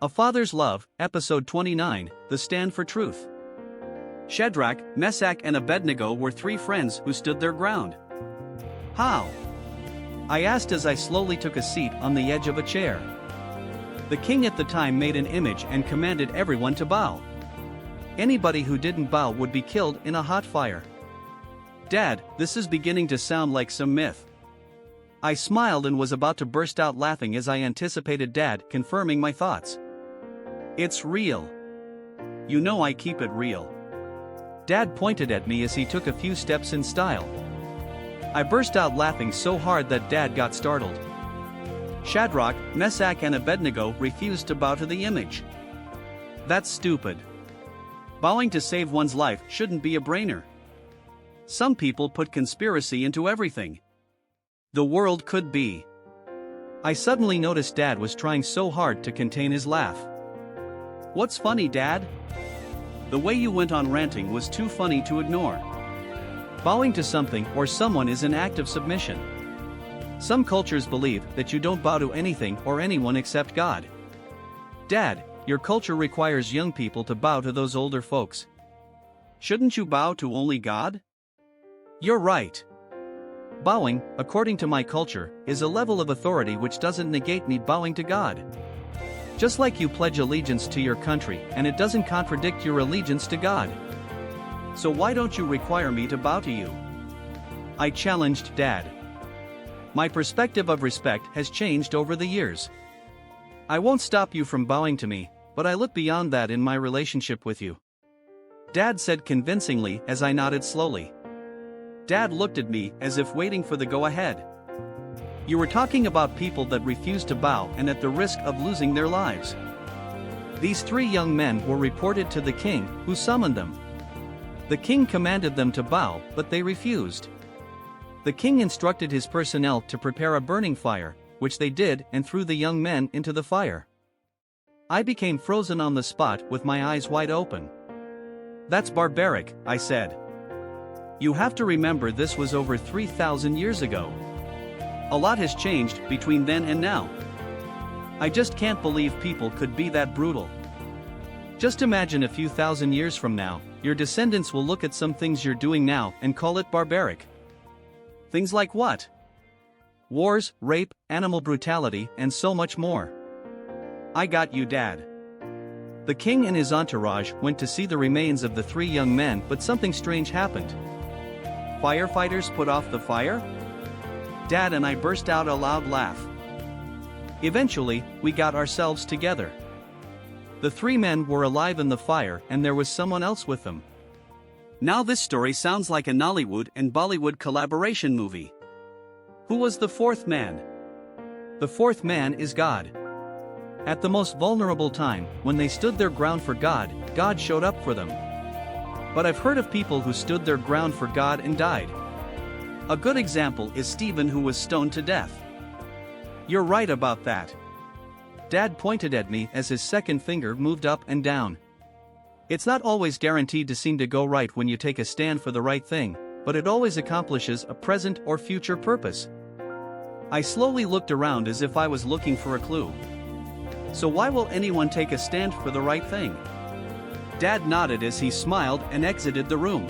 A Father's Love, Episode 29, The Stand for Truth. Shadrach, Meshach and Abednego were three friends who stood their ground. How? I asked as I slowly took a seat on the edge of a chair. The king at the time made an image and commanded everyone to bow. Anybody who didn't bow would be killed in a hot fire. Dad, this is beginning to sound like some myth. I smiled and was about to burst out laughing as I anticipated Dad confirming my thoughts. It's real. You know I keep it real. Dad pointed at me as he took a few steps in style. I burst out laughing so hard that Dad got startled. Shadrach, Meshach and Abednego refused to bow to the image. That's stupid. Bowing to save one's life shouldn't be a brainer. Some people put conspiracy into everything. The world could be. I suddenly noticed Dad was trying so hard to contain his laugh. What's funny, Dad? The way you went on ranting was too funny to ignore. Bowing to something or someone is an act of submission. Some cultures believe that you don't bow to anything or anyone except God. Dad, your culture requires young people to bow to those older folks. Shouldn't you bow to only God? You're right. Bowing, according to my culture, is a level of authority which doesn't negate me bowing to God. Just like you pledge allegiance to your country and it doesn't contradict your allegiance to God. So why don't you require me to bow to you? I challenged Dad. My perspective of respect has changed over the years. I won't stop you from bowing to me, but I look beyond that in my relationship with you. Dad said convincingly as I nodded slowly. Dad looked at me as if waiting for the go-ahead. You were talking about people that refused to bow and at the risk of losing their lives. These three young men were reported to the king, who summoned them. The king commanded them to bow, but they refused. The king instructed his personnel to prepare a burning fire, which they did and threw the young men into the fire. I became frozen on the spot with my eyes wide open. That's barbaric, I said. You have to remember this was over 3,000 years ago. A lot has changed between then and now. I just can't believe people could be that brutal. Just imagine a few thousand years from now, your descendants will look at some things you're doing now and call it barbaric. Things like what? Wars, rape, animal brutality, and so much more. I got you, Dad. The king and his entourage went to see the remains of the three young men, but something strange happened. Firefighters put off the fire? Dad and I burst out a loud laugh. Eventually, we got ourselves together. The three men were alive in the fire and there was someone else with them. Now this story sounds like a Nollywood and Bollywood collaboration movie. Who was the fourth man? The fourth man is God. At the most vulnerable time, when they stood their ground for God, God showed up for them. But I've heard of people who stood their ground for God and died. A good example is Stephen, who was stoned to death. You're right about that. Dad pointed at me as his second finger moved up and down. It's not always guaranteed to seem to go right when you take a stand for the right thing, but it always accomplishes a present or future purpose. I slowly looked around as if I was looking for a clue. So why will anyone take a stand for the right thing? Dad nodded as he smiled and exited the room.